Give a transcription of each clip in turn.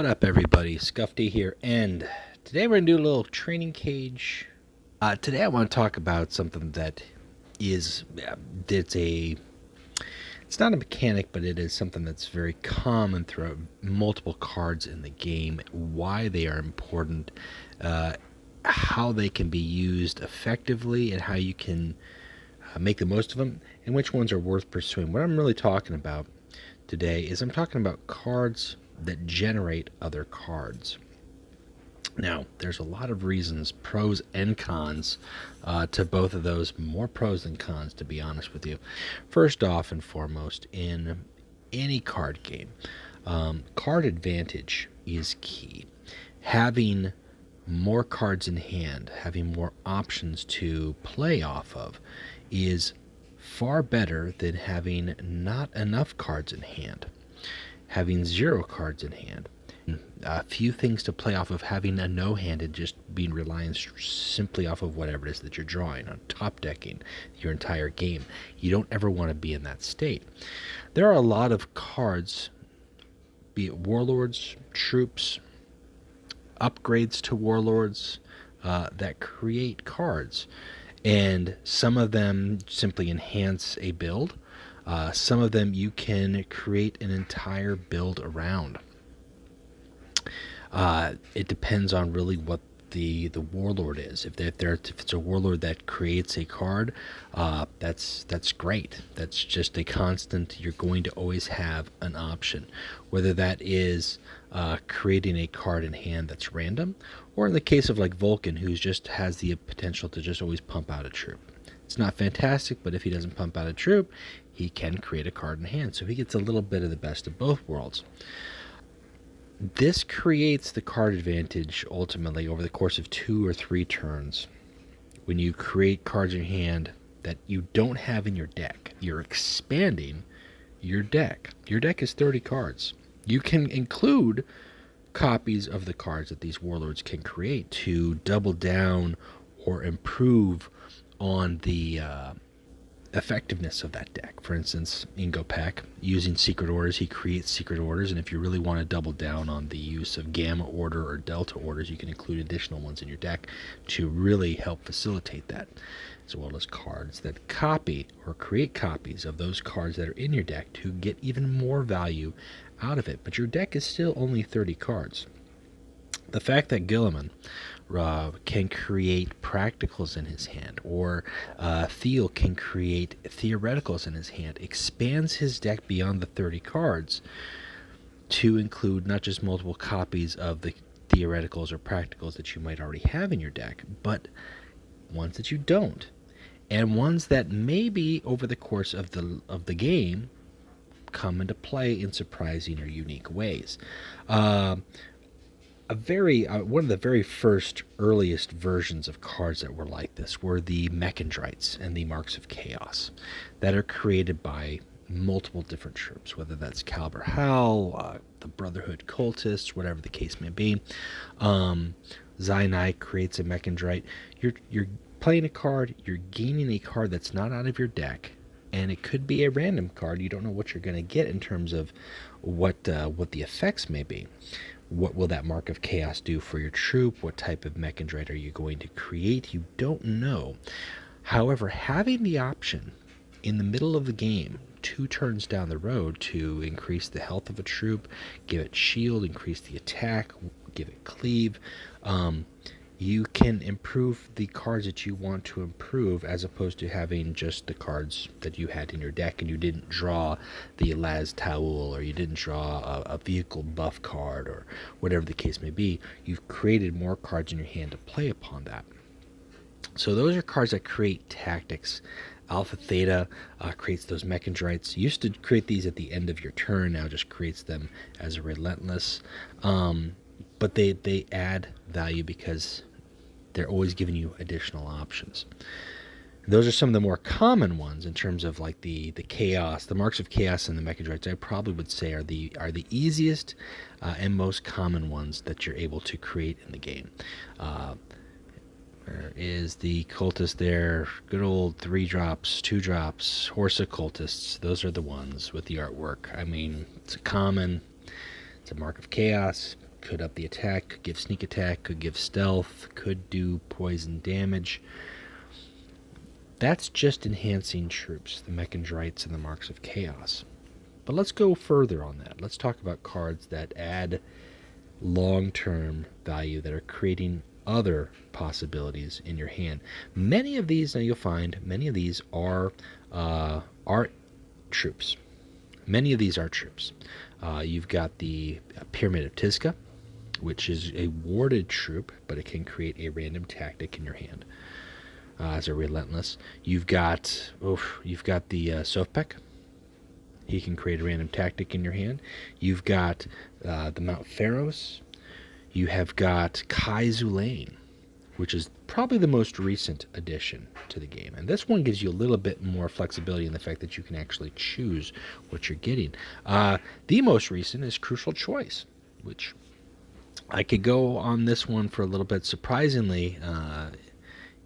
up, everybody? Scuffy here, and today we're going to do a little training cage. Today I want to talk about something that is, it's not a mechanic, but it is something that's very common throughout multiple cards in the game, why they are important, how they can be used effectively, and how you can make the most of them, and which ones are worth pursuing. What I'm really talking about today is I'm talking about cards that generate other cards. Now, there's a lot of reasons, pros and cons, to both of those, more pros than cons, to be honest with you. First off and foremost, in any card game, card advantage is key. Having more cards in hand, having more options to play off of, is far better than having not enough cards in hand. Having 0 cards in hand, a few things to play off of, having a no-hand and just being reliant simply off of whatever it is that you're drawing, on top decking your entire game. You don't ever want to be in that state. There are a lot of cards, be it warlords, troops, upgrades to warlords, that create cards, and some of them simply enhance a build. Some of them you can create an entire build around. It depends on really what the warlord is. If it's a warlord that creates a card, that's great. That's just a constant. You're going to always have an option, whether that is creating a card in hand that's random, or in the case of like Vulcan, who just has the potential to just always pump out a troop. It's not fantastic, but if he doesn't pump out a troop, he can create a card in hand, so he gets a little bit of the best of both worlds. This creates the card advantage ultimately over the course of 2 or 3 turns. When you create cards in hand that you don't have in your deck, you're expanding your deck. Your deck is 30 cards. You can include copies of the cards that these warlords can create to double down or improve on the effectiveness of that deck. For instance, Ingo Peck, using secret orders, he creates secret orders, and if you really want to double down on the use of gamma order or delta orders, you can include additional ones in your deck to really help facilitate that, as well as cards that copy or create copies of those cards that are in your deck to get even more value out of it. But your deck is still only 30 cards. The fact that Gilliman can create practicals in his hand, or Thiel can create theoreticals in his hand, expands his deck beyond the 30 cards to include not just multiple copies of the theoreticals or practicals that you might already have in your deck, but ones that you don't, and ones that maybe over the course of the game come into play in surprising or unique ways. One of the very first earliest versions of cards that were like this were the Mechindrites and the Marks of Chaos that are created by multiple different troops, whether that's Caliber Hal, the Brotherhood Cultists, whatever the case may be. Zionite creates a Mechindrite. You're playing a card, you're gaining a card that's not out of your deck, and it could be a random card. You don't know what you're going to get in terms of what the effects may be. What will that Mark of Chaos do for your troop? What type of Mechindrite are you going to create? You don't know. However, having the option in the middle of the game, 2 turns down the road, to increase the health of a troop, give it shield, increase the attack, give it cleave, you can improve the cards that you want to improve, as opposed to having just the cards that you had in your deck and you didn't draw the Laz Taul, or you didn't draw a vehicle buff card, or whatever the case may be. You've created more cards in your hand to play upon that. So those are cards that create tactics. Alpha Theta creates those Mechindrites. Used to create these at the end of your turn, now just creates them as a relentless. But they add value because they're always giving you additional options. Those are some of the more common ones in terms of like the chaos, the Marks of Chaos and the Mechindrites. I probably would say are the easiest and most common ones that you're able to create in the game. There is the Cultist there, good old 3-drops, 2-drops, Horus Cultists. Those are the ones with the artwork. I mean, it's a common, it's a Mark of Chaos. could up the attack, could give sneak attack, could give stealth, could do poison damage. That's just enhancing troops, the Mechandrites and the Marks of Chaos. But let's go further on that. Let's talk about cards that add long-term value, that are creating other possibilities in your hand. Many of these, now you'll find, many of these are troops. Many of these are troops. You've got the Pyramid of Tizca, which is a warded troop, but it can create a random tactic in your hand as a relentless. You've got the Sofpek. He can create a random tactic in your hand. You've got the Mount Pharos. You have got Kai Zulain, which is probably the most recent addition to the game. And this one gives you a little bit more flexibility in the fact that you can actually choose what you're getting. The most recent is Crucial Choice, which I could go on this one for a little bit. Surprisingly,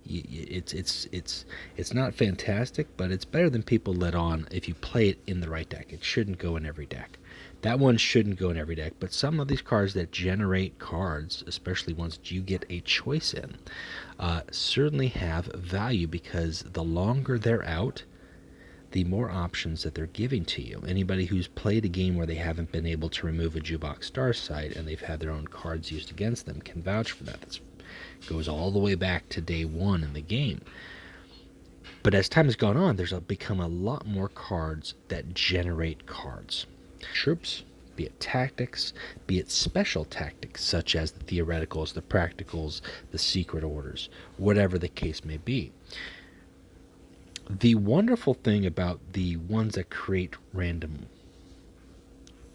it's not fantastic, but it's better than people let on if you play it in the right deck. It shouldn't go in every deck. That one shouldn't go in every deck, but some of these cards that generate cards, especially ones that you get a choice in, certainly have value, because the longer they're out, the more options that they're giving to you. Anybody who's played a game where they haven't been able to remove a Jukebox Starsight and they've had their own cards used against them can vouch for that. That goes all the way back to day one in the game. But as time has gone on, there's become a lot more cards that generate cards. Troops, be it tactics, be it special tactics, such as the theoreticals, the practicals, the secret orders, whatever the case may be. The wonderful thing about the ones that create random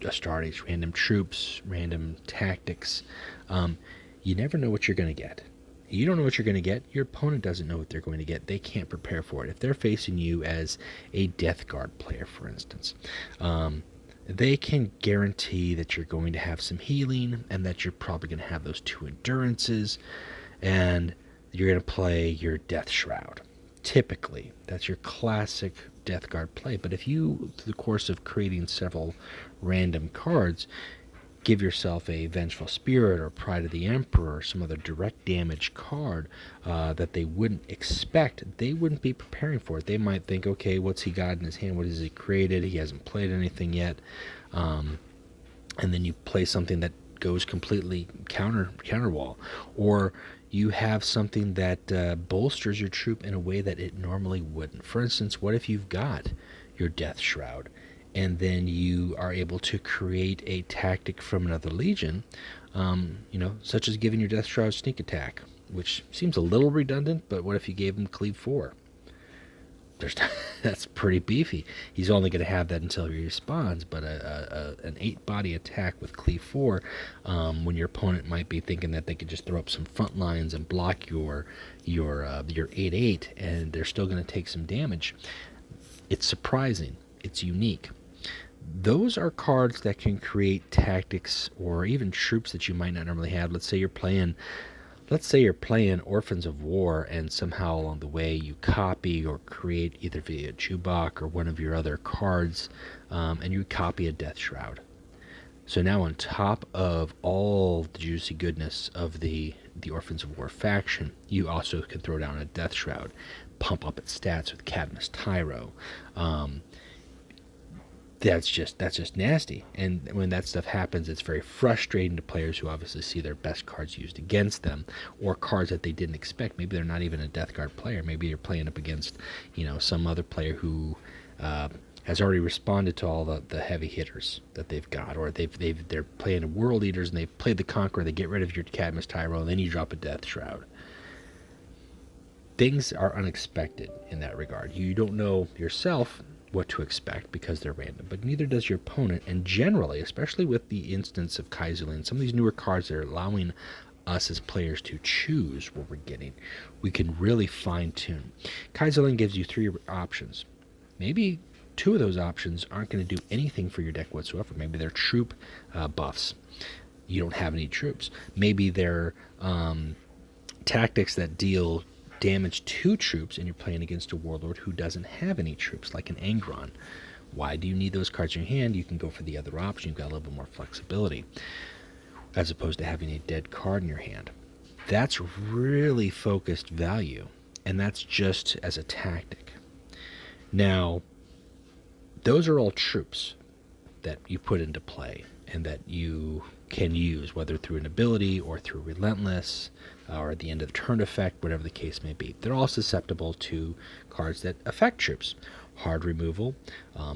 Astartes, random troops, random tactics, you never know what you're going to get. You don't know what you're going to get. Your opponent doesn't know what they're going to get. They can't prepare for it. If they're facing you as a Death Guard player, for instance, they can guarantee that you're going to have some healing and that you're probably going to have those 2 endurances, and you're going to play your Death Shroud. Typically, that's your classic Death Guard play. But if you, through the course of creating several random cards, give yourself a Vengeful Spirit or Pride of the Emperor or some other direct damage card that they wouldn't expect, they wouldn't be preparing for it. They might think, okay, what's he got in his hand? What has he created? He hasn't played anything yet. And then you play something that goes completely counterwall. Or you have something that bolsters your troop in a way that it normally wouldn't. For instance, what if you've got your Death Shroud, and then you are able to create a tactic from another legion, such as giving your Death Shroud sneak attack, which seems a little redundant, but what if you gave him Cleave 4? That's pretty beefy. He's only going to have that until he responds, but an 8-body attack with Cleave 4, when your opponent might be thinking that they could just throw up some front lines and block your 8/8, and they're still going to take some damage. It's surprising. It's unique. Those are cards that can create tactics or even troops that you might not normally have. Let's say you're playing Orphans of War, and somehow along the way you copy or create either via Chewbacca or one of your other cards, and you copy a Death Shroud. So now, on top of all the juicy goodness of the Orphans of War faction, you also can throw down a Death Shroud, pump up its stats with Cadmus Tyro. That's just nasty. And when that stuff happens, it's very frustrating to players who obviously see their best cards used against them, or cards that they didn't expect. Maybe they're not even a Death Guard player. Maybe you're playing up against, some other player who has already responded to all the heavy hitters that they've got, or they're playing World Eaters and they've played the Conqueror. They get rid of your Cadmus Tyro, and then you drop a Death Shroud. Things are unexpected in that regard. You don't know yourself what to expect because they're random, but neither does your opponent. And generally, especially with the instance of Kai Zulain, some of these newer cards that are allowing us as players to choose what we're getting, we can really fine-tune. Kai Zulain gives you 3 options. Maybe 2 of those options aren't going to do anything for your deck whatsoever. Maybe they're troop buffs. You don't have any troops. Maybe they're tactics that deal damage to troops, and you're playing against a Warlord who doesn't have any troops, like an Angron. Why do you need those cards in your hand? You can go for the other option. You've got a little bit more flexibility. as opposed to having a dead card in your hand. That's really focused value, and that's just as a tactic. Now, those are all troops that you put into play and that you can use, whether through an ability or through relentless or at the end of the turn effect, whatever the case may be. They're all susceptible to cards that affect troops. Hard removal,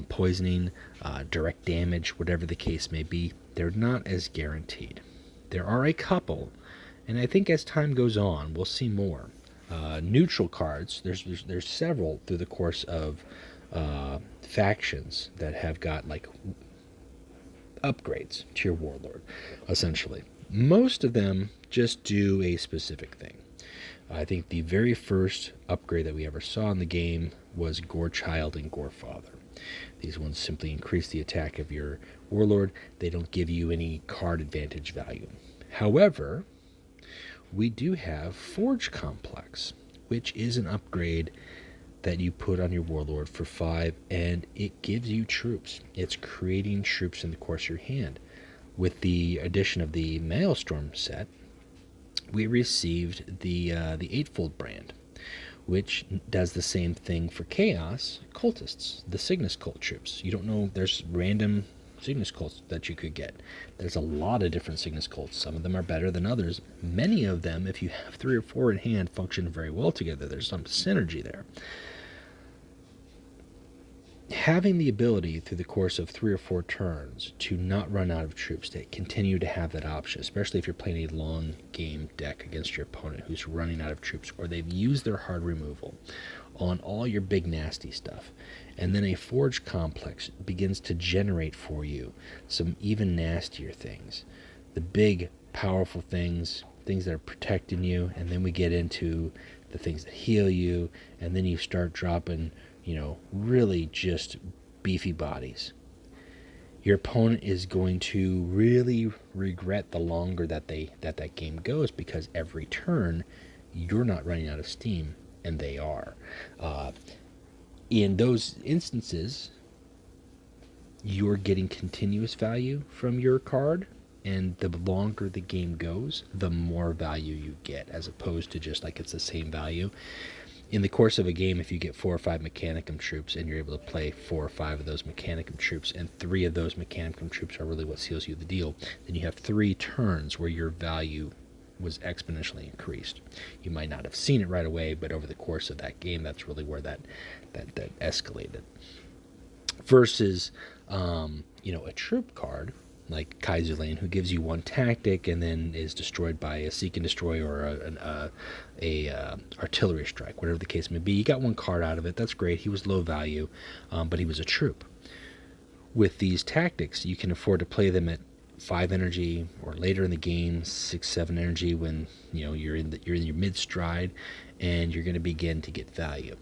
poisoning, direct damage, whatever the case may be. They're not as guaranteed. There are a couple, and I think as time goes on, we'll see more. Neutral cards, there's several through the course of factions that have got like upgrades to your Warlord, essentially. Most of them just do a specific thing. I think the very first upgrade that we ever saw in the game was Gore Child and Gore Father. These ones simply increase the attack of your Warlord. They don't give you any card advantage value. However, we do have Forge Complex, which is an upgrade that you put on your Warlord for 5, and it gives you troops. It's creating troops in the course of your hand. With the addition of the Maelstrom set, we received the Eightfold brand, which does the same thing for Chaos Cultists, the Cygnus Cult troops. You don't know, there's random Cygnus Cults that you could get. There's a lot of different Cygnus Cults. Some of them are better than others. Many of them, if you have 3 or 4 in hand, function very well together. There's some synergy there. Having the ability through the course of 3 or 4 turns to not run out of troops, to continue to have that option, especially if you're playing a long game deck against your opponent who's running out of troops, or they've used their hard removal on all your big nasty stuff, and then a Forge Complex begins to generate for you some even nastier things. The big, powerful things that are protecting you, and then we get into the things that heal you, and then you start dropping really just beefy bodies. Your opponent is going to really regret the longer that that game goes, because every turn you're not running out of steam and they are. In those instances, you're getting continuous value from your card, and the longer the game goes, the more value you get, as opposed to just like it's the same value. In the course of a game, if you get 4 or 5 Mechanicum troops and you're able to play 4 or 5 of those Mechanicum troops, and 3 of those Mechanicum troops are really what seals you the deal, then you have 3 turns where your value was exponentially increased. You might not have seen it right away, but over the course of that game, that's really where that escalated. Versus, a troop card like Kaiser Lane, who gives you 1 tactic and then is destroyed by a seek and destroy or a artillery strike, whatever the case may be. You got 1 card out of it. That's great. He was low value, but he was a troop. With these tactics, you can afford to play them at 5 energy or later in the game, 6-7 energy, when you're in your mid stride, and you're going to begin to get value.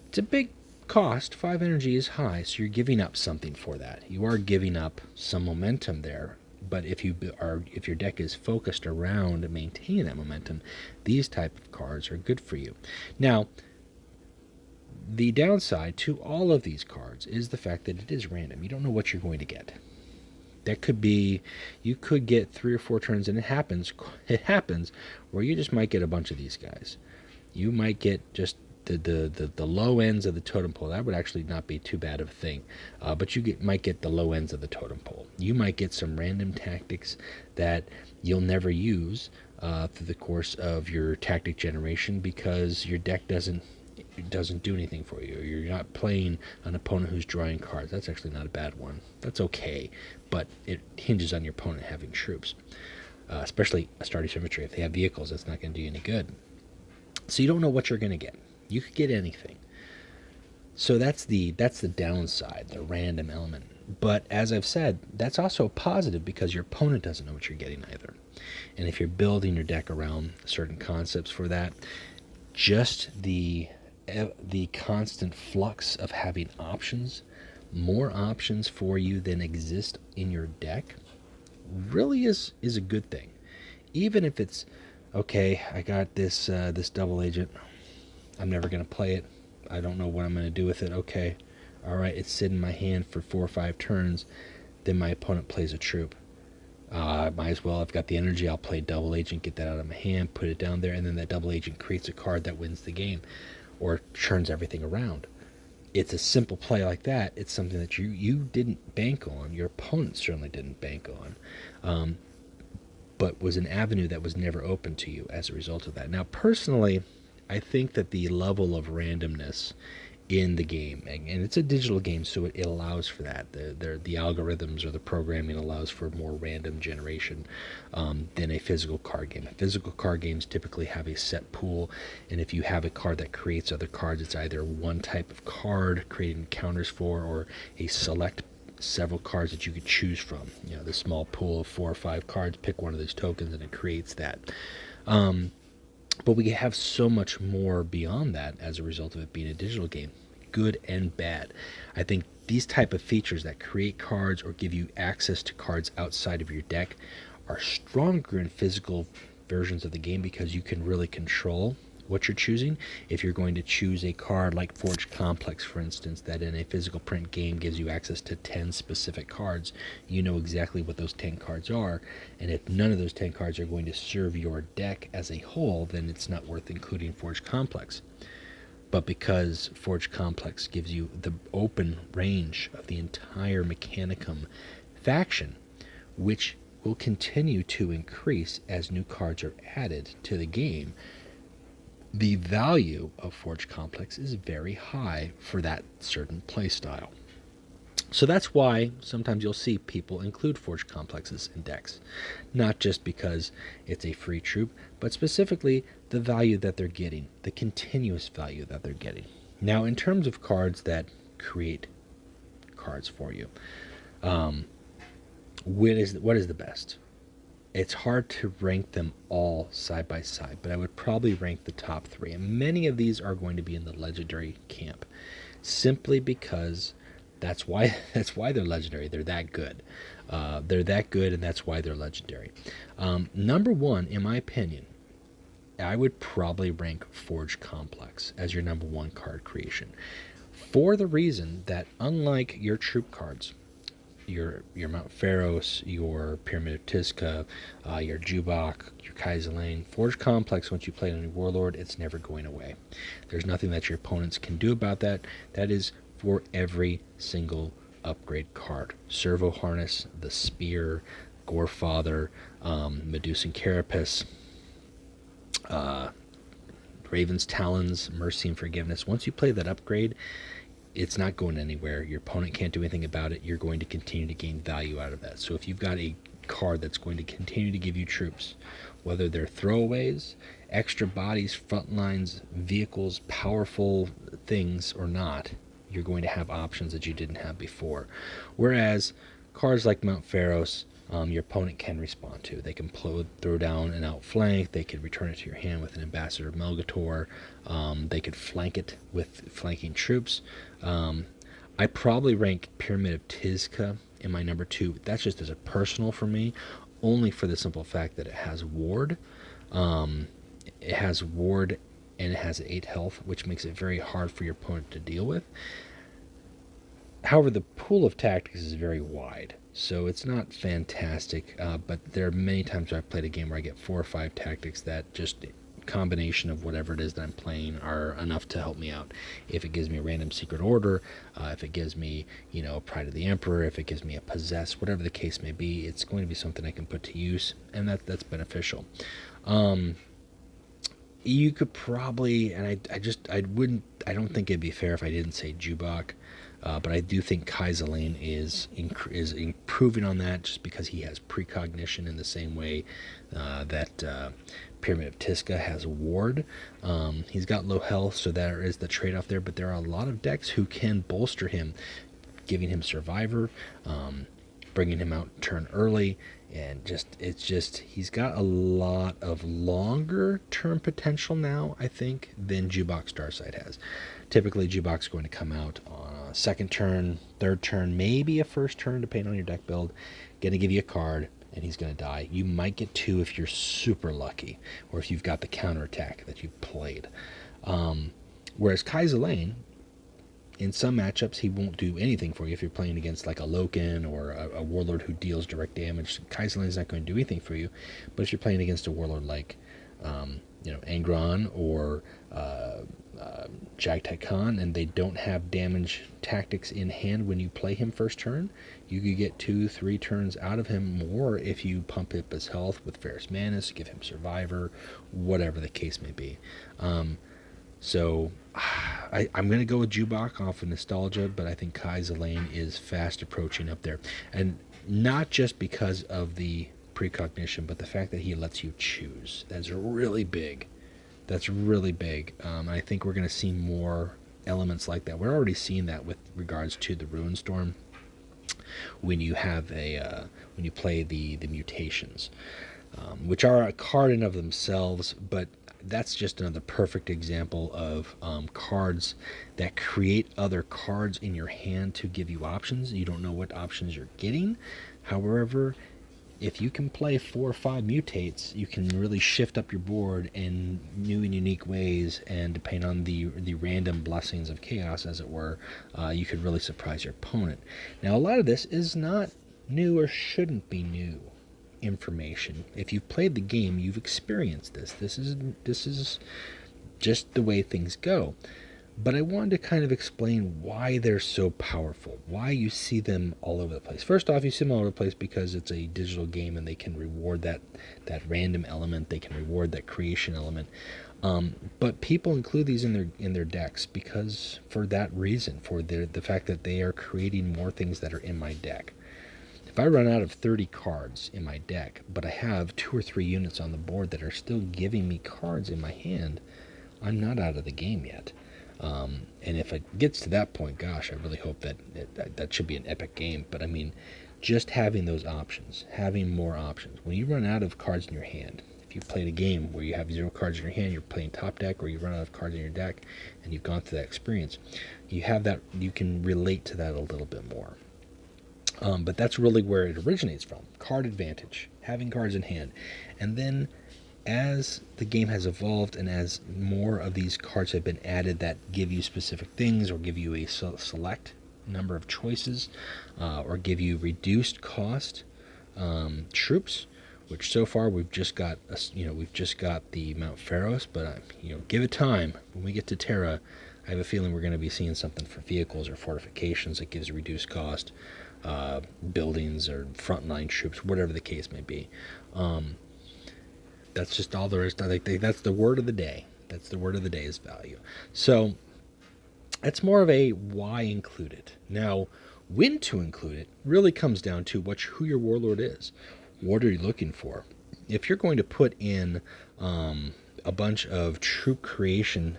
It's a big cost. 5 energy is high, so you're giving up something for that. You are giving up some momentum there, but if your deck is focused around maintaining that momentum, these type of cards are good for you. Now, the downside to all of these cards is the fact that it is random. You don't know what you're going to get. That could be, you could get 3 or 4 turns, and it happens where you just might get a bunch of these guys. You might get just the low ends of the totem pole. That would actually not be too bad of a thing, but you might get the low ends of the totem pole. You might get some random tactics that you'll never use through the course of your tactic generation, because your deck doesn't do anything for you. You're not playing an opponent who's drawing cards. That's actually not a bad one. That's okay, but it hinges on your opponent having troops, especially Astartes infantry. If they have vehicles, that's not going to do you any good. So you don't know what you're going to get. You could get anything. So that's the downside, the random element. But as I've said, that's also positive, because your opponent doesn't know what you're getting either. And if you're building your deck around certain concepts for that, just the constant flux of having options, more options for you than exist in your deck, really is a good thing. Even if it's, okay, I got this double agent, I'm never going to play it, I don't know what I'm going to do with it, okay, alright, it's sitting in my hand for 4 or 5 turns, then my opponent plays a troop. Might as well, I've got the energy, I'll play double agent, get that out of my hand, put it down there, and then that double agent creates a card that wins the game or turns everything around. It's a simple play like that. It's something that you didn't bank on, your opponent certainly didn't bank on, but was an avenue that was never open to you as a result of that. Now, personally, I think that the level of randomness in the game, and it's a digital game, so it allows for that. The algorithms or the programming allows for more random generation than a physical card game. Physical card games typically have a set pool, and if you have a card that creates other cards, it's either one type of card creating counters for, or a select several cards that you could choose from. You know, the small pool of 4 or 5 cards, pick one of those tokens, and it creates that. But we have so much more beyond that as a result of it being a digital game, good and bad. I think these type of features that create cards or give you access to cards outside of your deck are stronger in physical versions of the game because you can really control what you're choosing. If you're going to choose a card like Forged Complex, for instance, that in a physical print game gives you access to 10 specific cards, you know exactly what those 10 cards are, and if none of those 10 cards are going to serve your deck as a whole, then it's not worth including Forged Complex. But because Forged Complex gives you the open range of the entire Mechanicum faction, which will continue to increase as new cards are added to the game, the value of Forged Complex is very high for that certain playstyle. So that's why sometimes you'll see people include Forged Complexes in decks. Not just because it's a free troop, but specifically the value that they're getting, the continuous value that they're getting. Now, in terms of cards that create cards for you, what is the best? It's hard to rank them all side by side, but I would probably rank the top 3. And many of these are going to be in the legendary camp, simply because that's why they're legendary. They're that good. They're that good, and that's why they're legendary. Number 1, in my opinion, I would probably rank Forged Complex as your number 1 card creation, for the reason that unlike your troop cards, your Mount Pharos, your Pyramid of Tizca, your Jubok, your Kaiserlane, Forged Complex, once you play it on your Warlord, it's never going away. There's nothing that your opponents can do about that. That is for every single upgrade card. Servo Harness, the Spear, Gorefather, Medusan Carapace, Raven's Talons, Mercy and Forgiveness. Once you play that upgrade, it's not going anywhere. Your opponent can't do anything about it. You're going to continue to gain value out of that. So if you've got a card that's going to continue to give you troops, whether they're throwaways, extra bodies, front lines, vehicles, powerful things or not, you're going to have options that you didn't have before. Whereas cards like Mount Pharos, your opponent can respond to. They can throw down an outflank. They could return it to your hand with an Ambassador of Melgator. They could flank it with flanking troops. I probably rank Pyramid of Tizca in my number 2. That's just as a personal for me, only for the simple fact that it has Ward. It has Ward and it has 8 health, which makes it very hard for your opponent to deal with. However, the pool of tactics is very wide, so it's not fantastic, but there are many times where I've played a game where I get 4 or 5 tactics that just combination of whatever it is that I'm playing are enough to help me out. If it gives me a random secret order, if it gives me, Pride of the Emperor, if it gives me a possess, whatever the case may be, it's going to be something I can put to use, and that's beneficial. You could probably, and I don't think it'd be fair if I didn't say Jubok. But I do think Kaiserlane is improving on that, just because he has precognition in the same way that Pyramid of Tizca has Ward. He's got low health, so there is the trade-off there, but there are a lot of decks who can bolster him, giving him Survivor, bringing him out turn early, and he's got a lot of longer term potential now, I think, than Jubok Starsight has. Typically, Jubok's going to come out on a second turn, third turn, maybe a first turn, depending on your deck build. Going to give you a card, and he's going to die. You might get 2 if you're super lucky, or if you've got the counterattack that you've played. Whereas Kaiserlane, In some matchups, he won't do anything for you. If you're playing against like a Loken or a Warlord who deals direct damage, Kaiser Lane's not going to do anything for you. But if you're playing against a Warlord like, Angron or Jagtai Khan, and they don't have damage tactics in hand when you play him first turn, you could get 2-3 turns out of him more if you pump up his health with Ferrous Manus, give him Survivor, whatever the case may be. So I'm going to go with Jubok off of nostalgia, but I think Kaiser Lane is fast approaching up there. And not just because of the precognition, but the fact that he lets you choose. That's really big. That's really big. I think we're going to see more elements like that. We're already seeing that with regards to the Ruin Storm. When you have when you play the mutations, which are a card in of themselves, but that's just another perfect example of cards that create other cards in your hand to give you options. You don't know what options you're getting. However, if you can play 4 or 5 mutates, you can really shift up your board in new and unique ways, and depending on the random blessings of chaos, as it were, you could really surprise your opponent. Now, a lot of this is not new or shouldn't be new information. If you've played the game, you've experienced this. This is just the way things go. But I wanted to kind of explain why they're so powerful, why you see them all over the place. First off, you see them all over the place because it's a digital game and they can reward that random element, they can reward that creation element. But people include these in their decks because for that reason, for the fact that they are creating more things that are in my deck. If I run out of 30 cards in my deck, but I have 2 or 3 units on the board that are still giving me cards in my hand, I'm not out of the game yet. And if it gets to that point, gosh, I really hope that should be an epic game. But I mean, just having those options, having more options. When you run out of cards in your hand, if you played a game where you have 0 cards in your hand, you're playing top deck, or you run out of cards in your deck, and you've gone through that experience, you have that. You can relate to that a little bit more. But that's really where it originates from. Card advantage, having cards in hand, and then as the game has evolved and as more of these cards have been added that give you specific things or give you a select number of choices or give you reduced cost troops, which so far we've just got the Mount Pharos, but give it time. When we get to Terra, I have a feeling we're going to be seeing something for vehicles or fortifications that gives reduced cost, buildings or frontline troops, whatever the case may be. That's just all there is. That's the word of the day. That's the word of the day is value. So that's more of a why include it. Now, when to include it really comes down to who your warlord is. What are you looking for? If you're going to put in a bunch of troop creation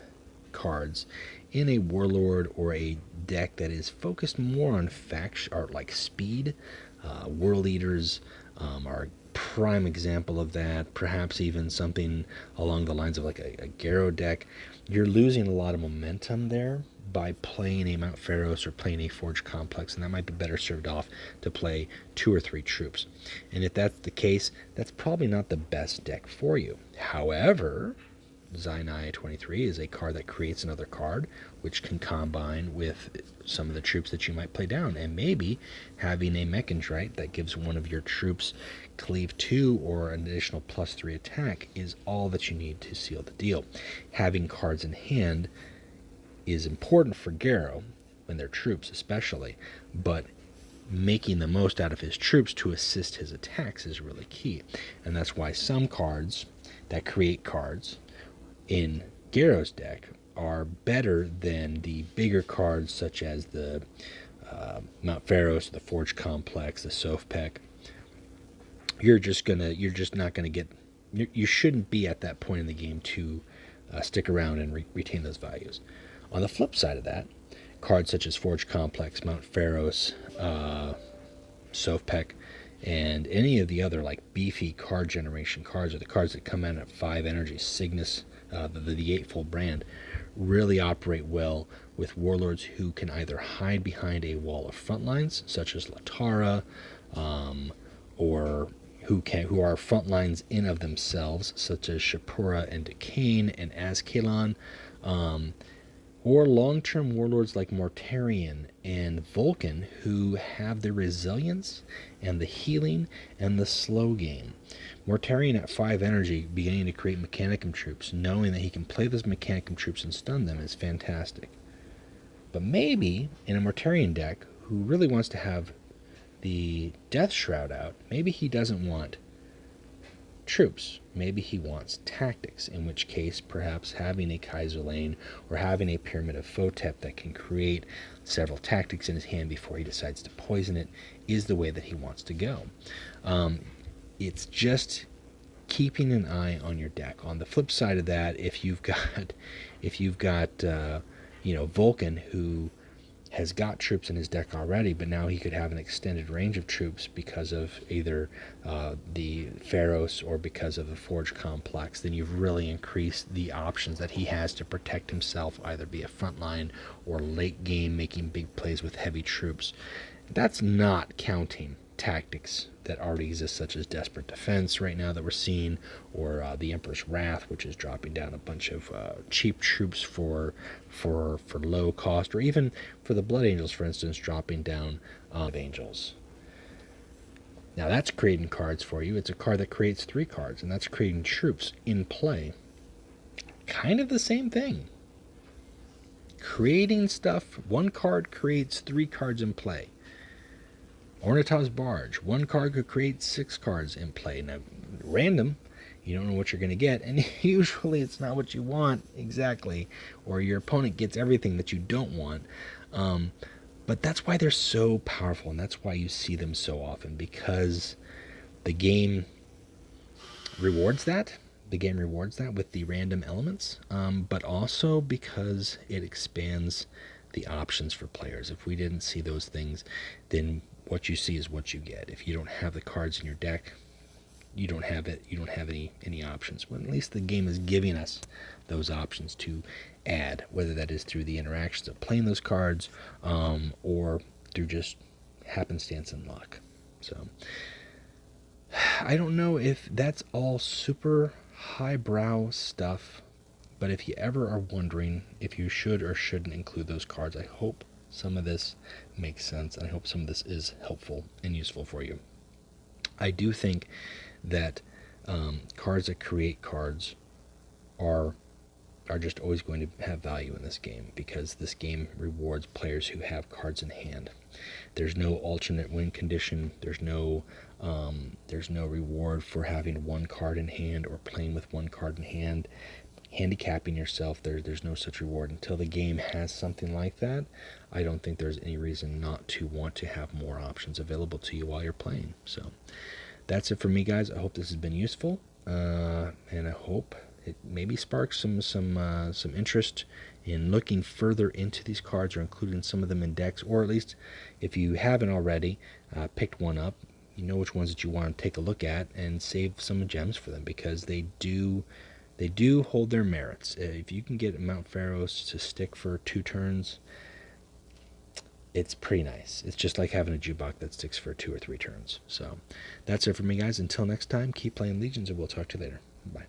cards in a warlord or a deck that is focused more on faction or like speed, world leaders are prime example of that. Perhaps even something along the lines of like a Garo deck. You're losing a lot of momentum there by playing a Mount Pharos or playing a Forge Complex, and that might be better served off to play 2 or 3 troops. And if that's the case, that's probably not the best deck for you. However, Zainai 23 is a card that creates another card, which can combine with some of the troops that you might play down. And maybe having a Mechandrite that gives one of your troops cleave 2 or an additional +3 attack is all that you need to seal the deal. Having cards in hand is important for Garo, and their troops especially, but making the most out of his troops to assist his attacks is really key. And that's why some cards that create cards in Garo's deck are better than the bigger cards such as the Mount Pharos, the Forge Complex, the Sofpek. You shouldn't be at that point in the game to stick around and retain those values. On the flip side of that, cards such as Forge Complex, Mount Pharos, Sofpek, and any of the other like beefy card generation cards, or the cards that come in at 5 energy, Cygnus, the Eightfold brand, really operate well with warlords who can either hide behind a wall of front lines, such as Latara, or who are front lines in of themselves, such as Shapura and Decane and Azkalan, Or long-term warlords like Mortarion and Vulcan, who have the resilience and the healing and the slow game. Mortarion at 5 energy, beginning to create Mechanicum troops, knowing that he can play those Mechanicum troops and stun them, is fantastic. But maybe in a Mortarion deck, who really wants to have the Death Shroud out, maybe he doesn't want troops. Maybe he wants tactics, in which case perhaps having a Kaiser Lane or having a Pyramid of Photep that can create several tactics in his hand before he decides to poison it is the way that he wants to go. It's just keeping an eye on your deck. On the flip side of that, if you've got Vulcan, who has got troops in his deck already, but now he could have an extended range of troops because of either the Pharaohs or because of the Forge Complex, then you've really increased the options that he has to protect himself, either be a frontline or late game, making big plays with heavy troops. That's not counting tactics that already exist, such as Desperate Defense right now that we're seeing, or the Emperor's Wrath, which is dropping down a bunch of cheap troops for low cost, or even for the Blood Angels, for instance, dropping down Angels. Now that's creating cards for you. It's a card that creates 3 cards, and that's creating troops in play. Kind of the same thing. Creating stuff, 1 card creates 3 cards in play. Ornithop's Barge, 1 card could create 6 cards in play. Now, random, you don't know what you're going to get, and usually it's not what you want exactly, or your opponent gets everything that you don't want. But that's why they're so powerful, and that's why you see them so often, because the game rewards that. The game rewards that with the random elements, but also because it expands the options for players. If we didn't see those things, then what you see is what you get. If you don't have the cards in your deck, you don't have it. You don't have any options. Well, at least the game is giving us those options to add, whether that is through the interactions of playing those cards, or through just happenstance and luck. So I don't know if that's all super highbrow stuff, but if you ever are wondering if you should or shouldn't include those cards, I hope some of this makes sense, and I hope some of this is helpful and useful for you. I do think that cards that create cards are just always going to have value in this game, because this game rewards players who have cards in hand. There's no alternate win condition. There's no reward for having 1 card in hand or playing with 1 card in hand, handicapping yourself. There's no such reward. Until the game has something like that, I don't think there's any reason not to want to have more options available to you while you're playing. So that's it for me, guys. I hope this has been useful, and I hope it maybe sparks some interest in looking further into these cards, or including some of them in decks, or at least if you haven't already picked one up, you know which ones that you want to take a look at and save some gems for them, because they do hold their merits. If you can get Mount Pharaohs to stick for 2 turns, it's pretty nice. It's just like having a Jubok that sticks for 2 or 3 turns. So that's it for me, guys. Until next time, keep playing Legions, and we'll talk to you later. Bye.